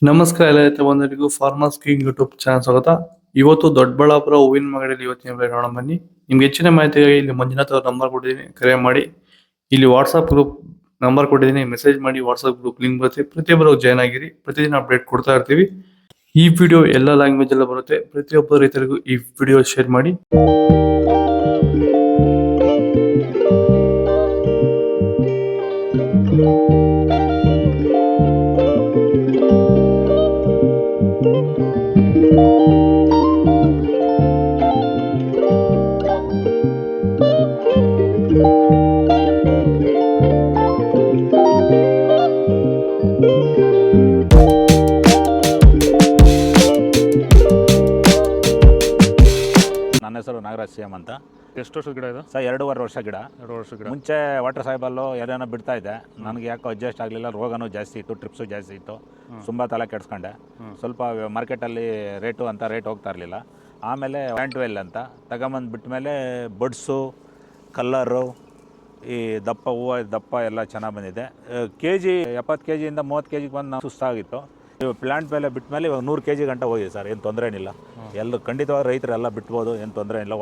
ನಮಸ್ಕಾರ ಎಲ್ಲ ರೈತ ಬಂಧುಗಳಿಗೂ ಫಾರ್ಮರ್ಸ್ ಕಿಂಗ್ ಯೂಟ್ಯೂಬ್ ಚಾನಲ್ ಸ್ವಾಗತ. ಇವತ್ತು ದೊಡ್ಡಬಳ್ಳಾಪುರ ಹೂವಿನ ಮಾರ್ಕೆಟಲ್ಲಿ ಇವತ್ತಿನ ಬೆಲೆ ನೋಡೋಣ ಬನ್ನಿ. ನಿಮ್ಗೆ ಹೆಚ್ಚಿನ ಮಾಹಿತಿಗಾಗಿ ಇಲ್ಲಿ ಮಂಜುನಾಥ್ ಅವ್ರ ನಂಬರ್ ಕೊಟ್ಟಿದ್ದೀನಿ, ಕರೆ ಮಾಡಿ. ಇಲ್ಲಿ ವಾಟ್ಸ್ಆಪ್ ಗ್ರೂಪ್ ನಂಬರ್ ಕೊಟ್ಟಿದ್ದೀನಿ, ಮೆಸೇಜ್ ಮಾಡಿ. ವಾಟ್ಸ್ಆಪ್ ಗ್ರೂಪ್ ಲಿಂಕ್ ಬರುತ್ತೆ, ಪ್ರತಿಯೊಬ್ಬರು ಜಾಯ್ನ್ ಆಗಿರಿ. ಪ್ರತಿದಿನ ಅಪ್ಡೇಟ್ ಕೊಡ್ತಾ ಇರ್ತೀವಿ. ಈ ವಿಡಿಯೋ ಎಲ್ಲ ಲ್ಯಾಂಗ್ವೇಜ್ ಎಲ್ಲ ಬರುತ್ತೆ. ಪ್ರತಿಯೊಬ್ಬ ರೈತರಿಗೂ ಈ ವಿಡಿಯೋ ಶೇರ್ ಮಾಡಿ. ನನ್ನ ಹೆಸರು ನಾಗರಾಜ್ ಸಿಎಂ ಅಂತ. ಎಷ್ಟು ವರ್ಷದ ಗಿಡ ಇದು? ಸರ್ 2.5 ವರ್ಷ ಗಿಡ. 2 ವರ್ಷ ಗಿಡ. ಮುಂಚೆ ವಾಟರ್ ಸಾಯಿಬಲ್ಲು ಏನೇನೋ ಬಿಡ್ತಾ ಇದ್ದೆ. ನನಗೆ ಯಾಕೋ ಅಡ್ಜಸ್ಟ್ ಆಗಲಿಲ್ಲ. ರೋಗನೂ ಜಾಸ್ತಿ ಇತ್ತು, ಟ್ರಿಪ್ಸು ಜಾಸ್ತಿ ಇತ್ತು. ತುಂಬ ತಲೆ ಕೆಡಿಸ್ಕೊಂಡೆ. ಸ್ವಲ್ಪ ಮಾರ್ಕೆಟಲ್ಲಿ ರೇಟ್ ಹೋಗ್ತಾ ಇರಲಿಲ್ಲ. ಆಮೇಲೆ ಪ್ಯಾಂಟ್ವೆಲ್ ಅಂತ ತಗೊಂಬಂದು ಬಿಟ್ಟ ಮೇಲೆ ಬಡ್ಸು, ಕಲ್ಲರು, ಈ ದಪ್ಪ ಹೂವು ದಪ್ಪ ಎಲ್ಲ ಚೆನ್ನಾಗಿ ಬಂದಿದೆ. ಕೆಜಿ 70 ಕೆಜಿಯಿಂದ 30 ಕೆಜಿಗೆ ಬಂದು ನಾವು ಸುಸ್ತಾಗಿತ್ತು. ಇವು ಪ್ಲ್ಯಾಂಟ್ ಮೇಲೆ ಬಿಟ್ಟ ಮೇಲೆ ಇವಾಗ 100 ಕೆಜಿ ಗಂಟ ಹೋಗಿದೆ ಸರ್. ಏನು ತೊಂದರೆ ಏನಿಲ್ಲ. ಖಂಡಿತವಾಗಿ ರೈತರೆಲ್ಲ ಬಿಟ್ಬೋದು, ಏನು ತೊಂದರೆ ಇಲ್ಲ.